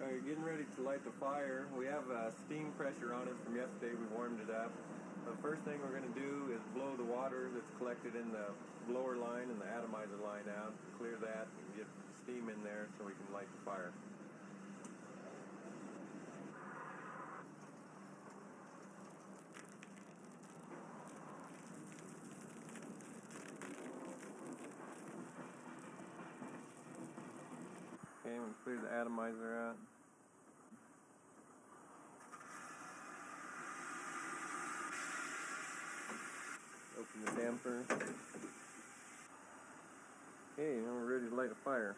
Alright, getting ready to light the fire. We have steam pressure on it from yesterday. We warmed it up. The first thing we're going to do is blow the water that's collected in the blower line and the atomizer line out. Clear that and get steam in there so we can light the fire. Okay, we'll clear the atomizer out. Open the damper. Okay, now we're ready to light a fire.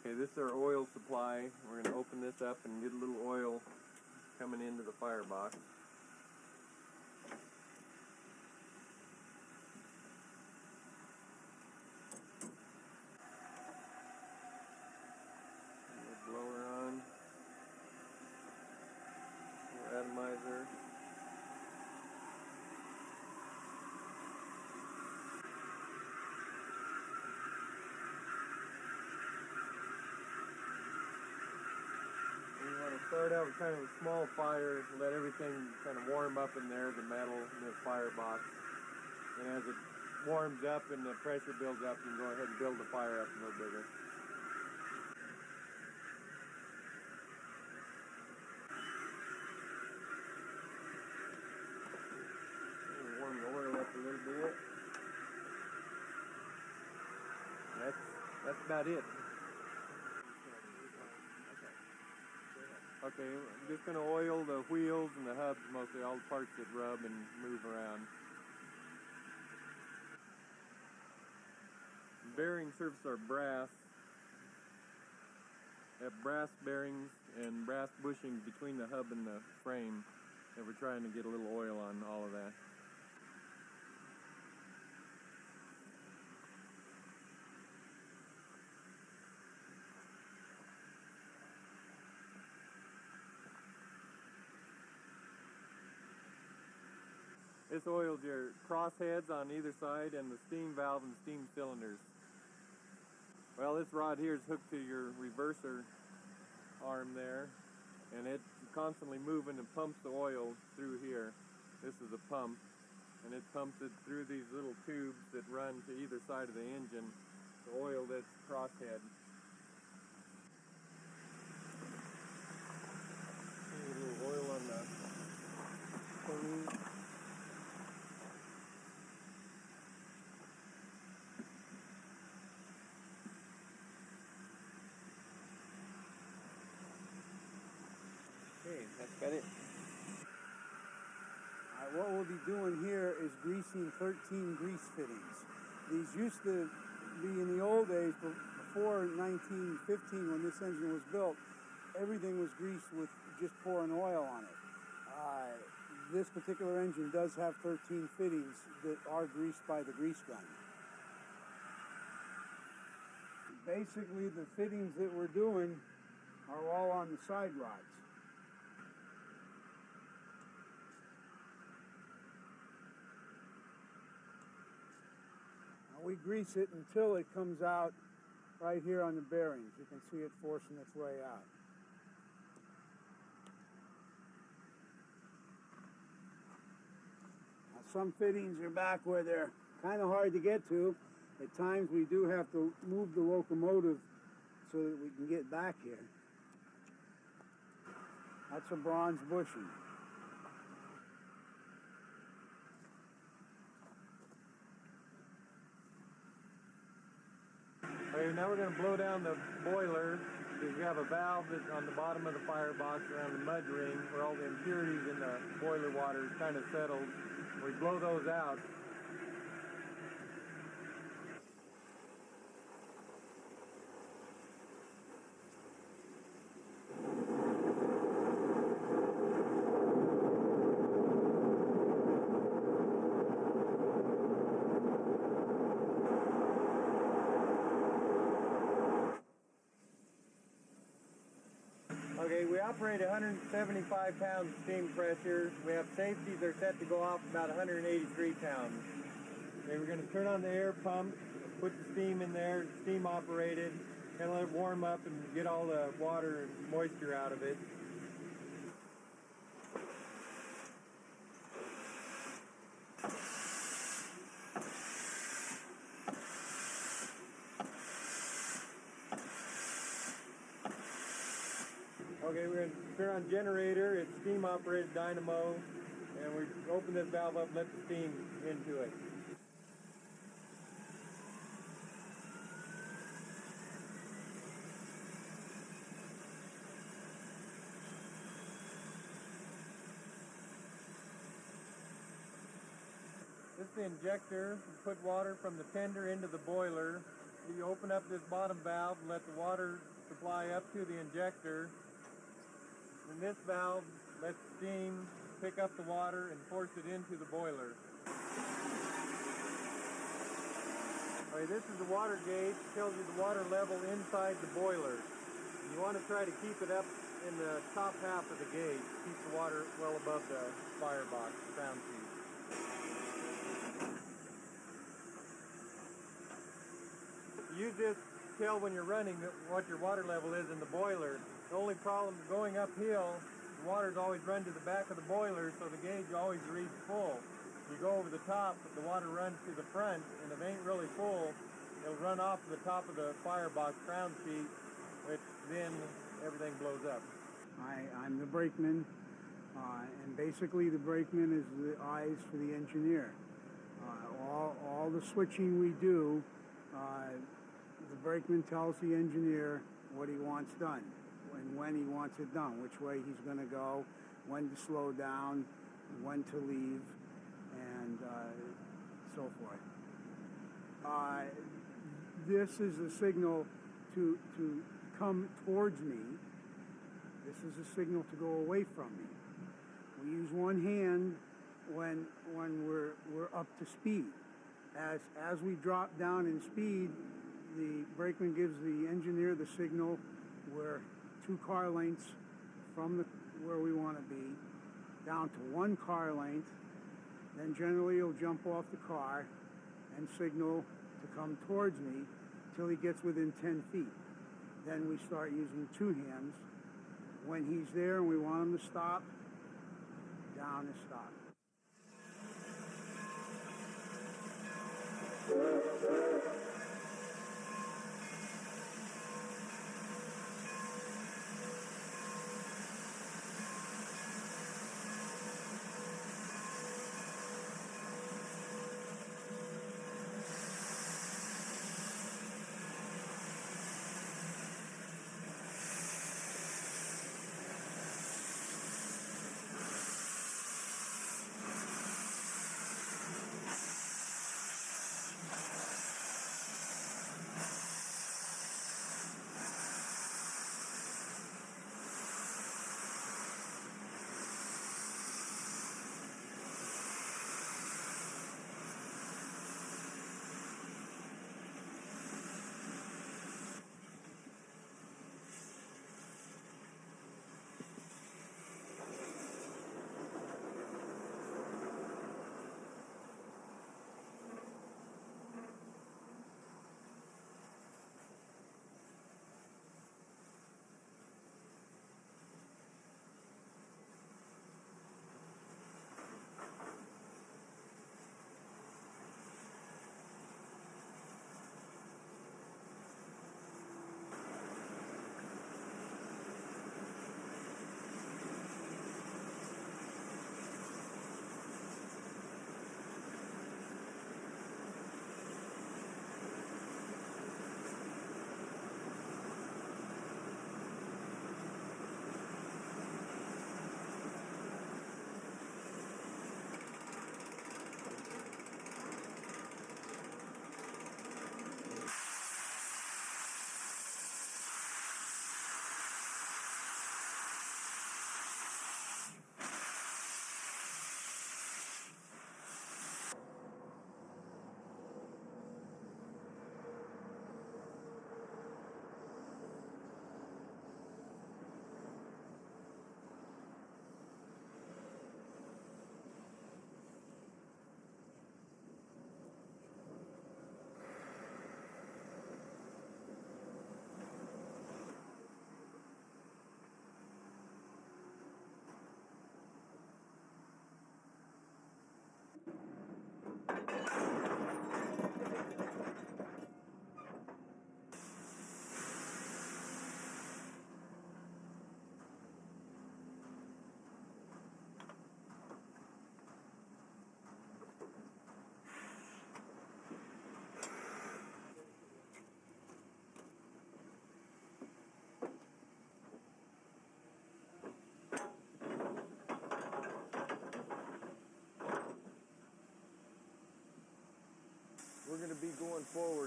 Okay, this is our oil supply. We're going to open this up and get a little oil coming into the firebox. Blower on. Atomizer. You want to start out with kind of a small fire, let everything kind of warm up in there, the metal in the firebox. And as it warms up and the pressure builds up, you can go ahead and build the fire up a little bigger. Warm the oil up a little bit. That's about it. Okay, I'm just going to oil the wheels and the hubs, mostly all the parts that rub and move around. Bearing surfaces are brass. They have brass bearings and brass bushings between the hub and the frame, and we're trying to get a little oil on all of that. This oils your crossheads on either side and the steam valve and steam cylinders. Well, this rod here is hooked to your reverser arm there, and it's constantly moving and pumps the oil through here. This is a pump, and it pumps it through these little tubes that run to either side of the engine to oil this crosshead. A little oil on the pony. Okay, that's got it. What we'll be doing here is greasing 13 grease fittings. These used to be in the old days, but before 1915 when this engine was built, everything was greased with just pouring oil on it. This particular engine does have 13 fittings that are greased by the grease gun. Basically, the fittings that we're doing are all on the side rods. We grease it until it comes out right here on the bearings. You can see it forcing its way out. Now, some fittings are back where they're kind of hard to get to. At times we do have to move the locomotive so that we can get back here. That's a bronze bushing. Okay, now we're going to blow down the boiler because we have a valve that's on the bottom of the firebox around the mud ring where all the impurities in the boiler water is kind of settled. We blow those out. Okay, we operate 175 pound steam pressure. We have safeties that are set to go off about 183 pounds. Okay, we're going to turn on the air pump, put the steam in there, steam operated, and let it warm up and get all the water and moisture out of it. Okay, we're going to turn on generator. It's steam operated dynamo, and we open this valve up and let the steam into it. This is the injector. You put water from the tender into the boiler. You open up this bottom valve and let the water supply up to the injector. And this valve lets steam pick up the water and force it into the boiler. Okay, this is the water gauge. It tells you the water level inside the boiler. You want to try to keep it up in the top half of the gauge. Keep the water well above the firebox crown piece. Use this to tell when you're running what your water level is in the boiler. The only problem going uphill, the water's always run to the back of the boiler, so the gauge always reads full. You go over the top, the water runs to the front, and if it ain't really full, it'll run off the top of the firebox crown sheet, which then everything blows up. I'm the brakeman, and basically the brakeman is the eyes for the engineer. All the switching we do, the brakeman tells the engineer what he wants done and when he wants it done, which way he's going to go, when to slow down, when to leave, and so forth. This is a signal to come towards me. This is a signal to go away from me. We use one hand when we're up to speed. As we drop down in speed, the brakeman gives the engineer the signal. We're 2 car lengths from where we want to be, down to 1 car length. Then generally he'll jump off the car and signal to come towards me till he gets within 10 feet. Then we start using 2 hands. When he's there and we want him to stop, down is stop.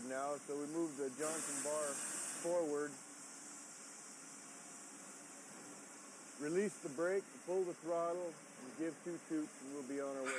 forward now, so we move the Johnson bar forward. Release the brake, pull the throttle, and give 2 toots, and we'll be on our way.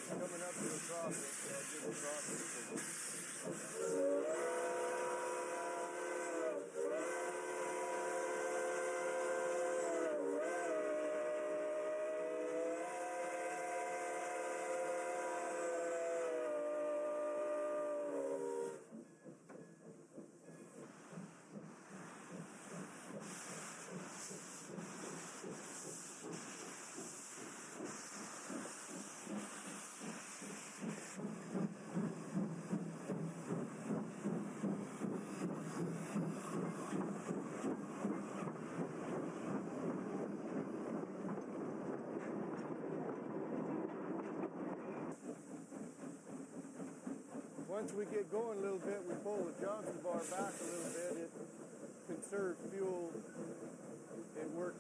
Coming up to the crossing, so I'll give the crossing signal. Once we get going a little bit, we pull the Johnson bar back a little bit. It conserves fuel. It works.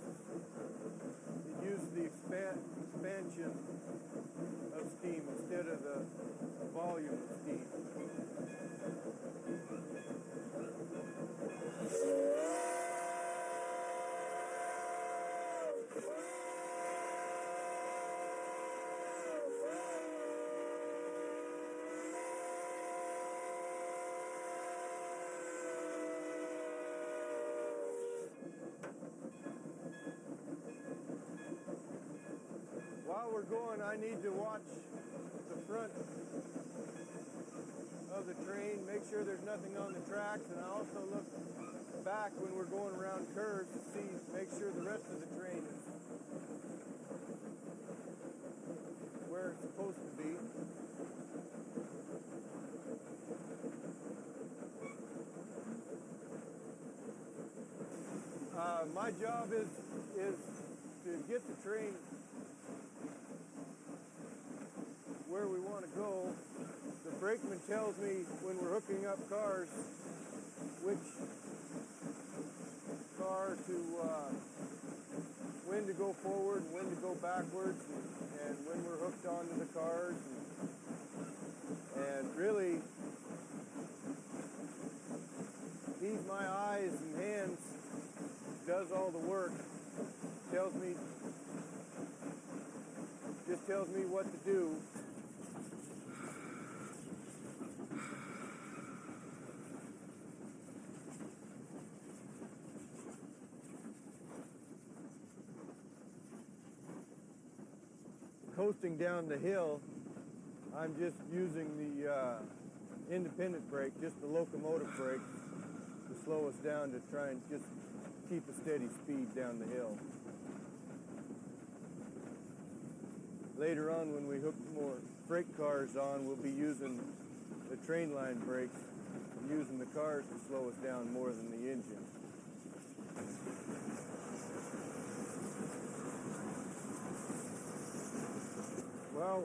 It uses the expansion of steam instead of the volume of steam. While we're going, I need to watch the front of the train, make sure there's nothing on the tracks, and I also look back when we're going around curves to see, make sure the rest of the train is where it's supposed to be. My job is to get the train where we want to go. The brakeman tells me when we're hooking up cars which car to when to go forward and when to go backwards, and when we're hooked onto the cars, and really he's my eyes and hands, does all the work, just tells me what to do. Coasting down the hill, I'm just using the independent brake, just the locomotive brake, to slow us down, to try and just keep a steady speed down the hill. Later on, when we hook more freight cars on, we'll be using the train line brakes, using the cars to slow us down more than the engine. Well,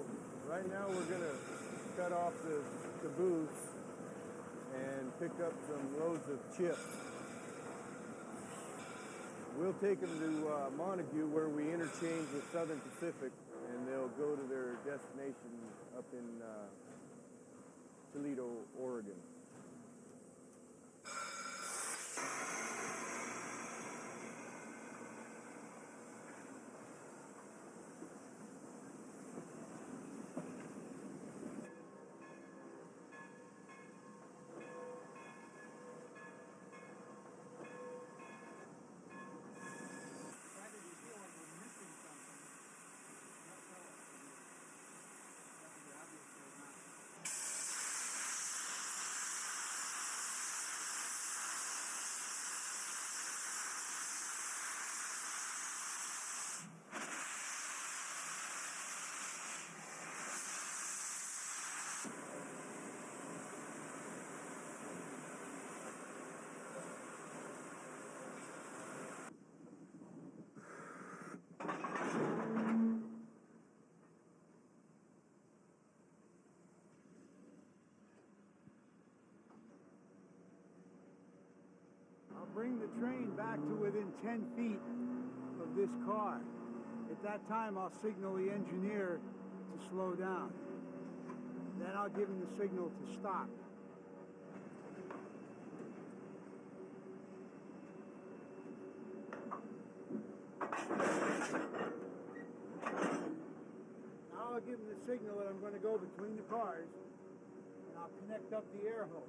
right now we're going to cut off the caboose and pick up some loads of chips. We'll take them to Montague, where we interchange with Southern Pacific, and they'll go to their destination up in Toledo, Oregon. bring the train back to within 10 feet of this car. At that time, I'll signal the engineer to slow down. Then I'll give him the signal to stop. Now I'll give him the signal that I'm going to go between the cars, and I'll connect up the air hose.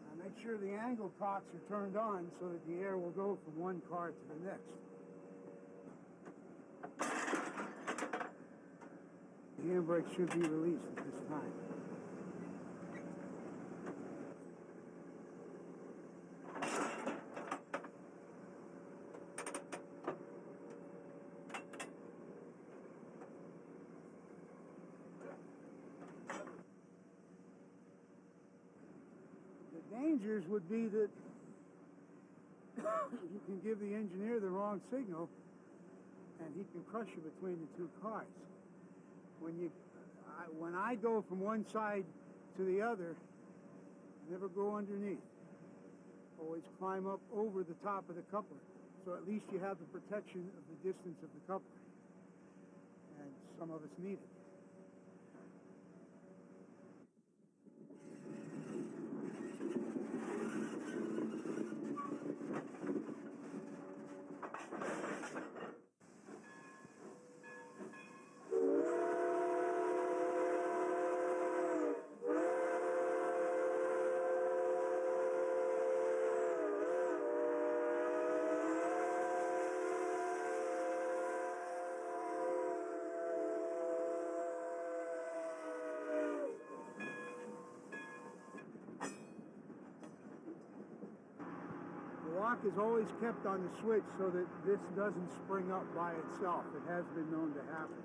Now make sure the angle cocks are turned on so that the air will go from one car to the next. The handbrake should be released at this time. The dangers would be that you can give the engineer the wrong signal and he can crush you between the two cars. When I go from one side to the other, never go underneath. Always climb up over the top of the coupler, so at least you have the protection of the distance of the coupler. And some of us need it. The lock is always kept on the switch so that this doesn't spring up by itself. It has been known to happen.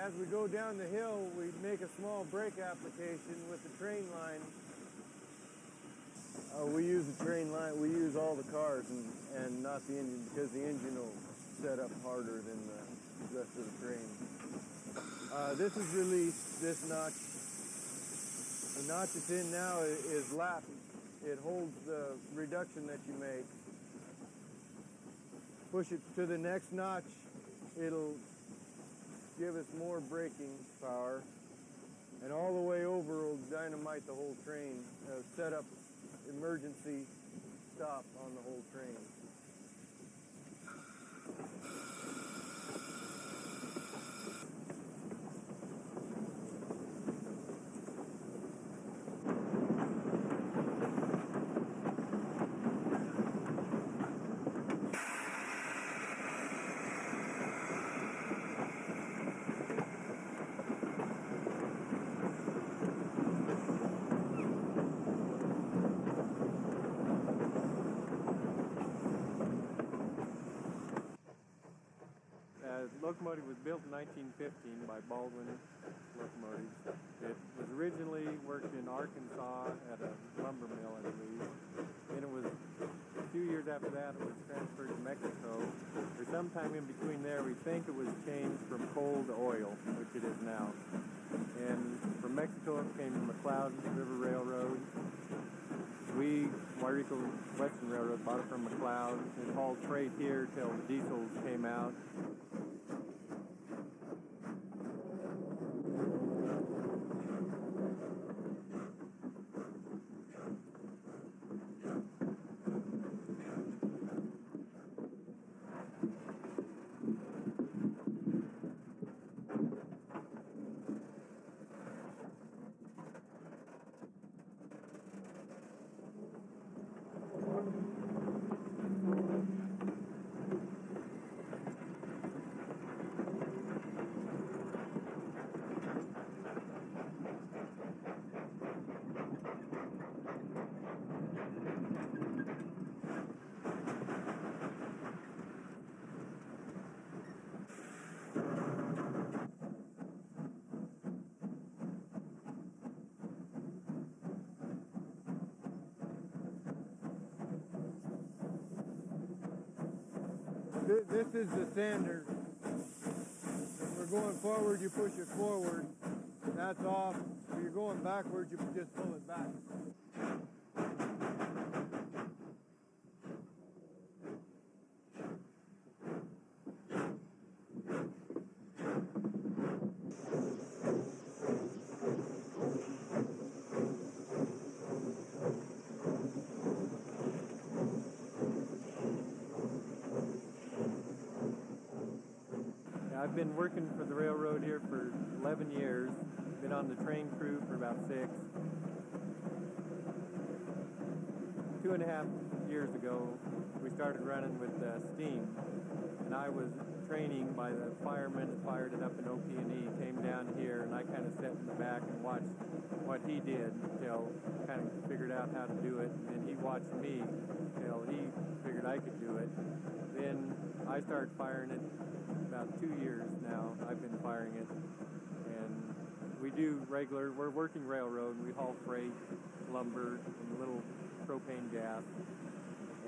As we go down the hill, we make a small brake application with the train line. We use the train line, we use all the cars and not the engine, because the engine will set up harder than the rest of the train. This is released, this notch. The notch it's in now is lapped. It holds the reduction that you make. Push it to the next notch, it'll give us more braking power, and all the way over will dynamite the whole train, set up emergency stop on the whole train. Locomotive was built in 1915 by Baldwin Locomotives. It was originally worked in Arkansas at a lumber mill, I believe. And it was, a few years after that, it was transferred to Mexico. Or sometime in between there, we think it was changed from coal to oil, which it is now. And from Mexico it came to McLeod River Railroad. We, Yreka Western Railroad, bought it from McLeod and hauled freight here till the diesels came out. This is the sander. If we're going forward, you push it forward. That's off. If you're going backwards, you just pull it back. I've been working for the railroad here for 11 years. Been on the train crew for about 6. 2.5 years ago, we started running with steam, and I was training by the fireman that fired it up in OP&E. Came down here, and I kind of sat in the back and watched what he did until kind of figured out how to do it. And then he watched me until he figured I could do it. Then I started firing it. About 2 years now I've been firing it, and we do we're working railroad. We haul freight, lumber, and a little propane gas,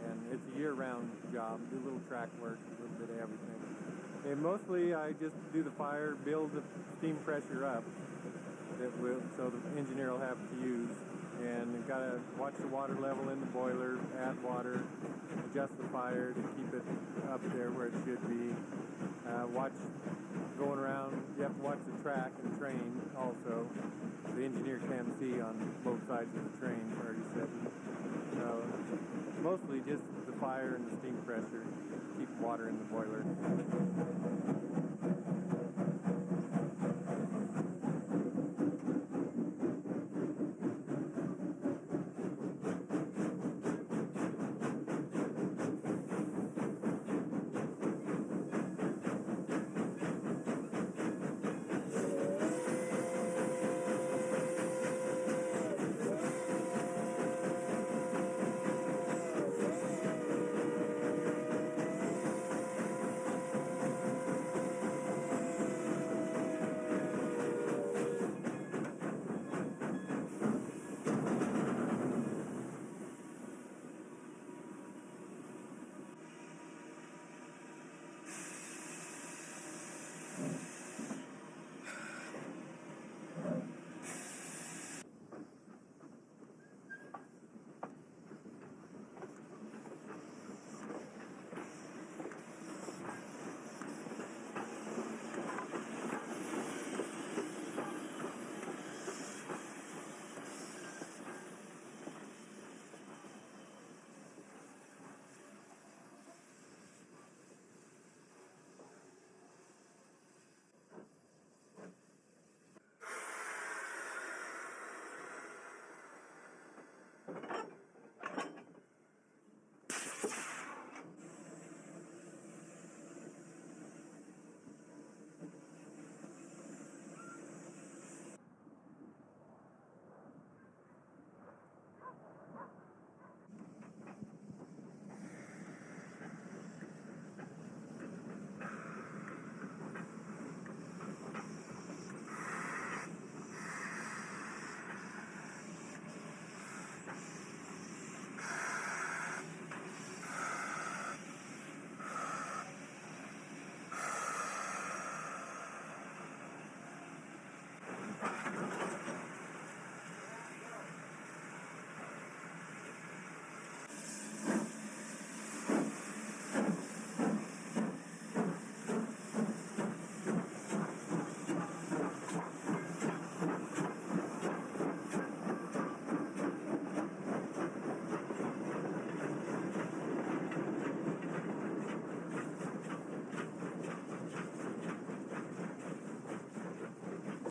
and it's a year-round job. Do a little track work, a little bit of everything. And mostly I just do the fire, build the steam pressure up so the engineer will have to use, and got to watch the water level in the boiler, add water, adjust the fire to keep it up there where it should be. Watch going around, you have to watch the track and train also. The engineer can see on both sides of the train where he's sitting. So mostly just the fire and the steam pressure, keep water in the boiler.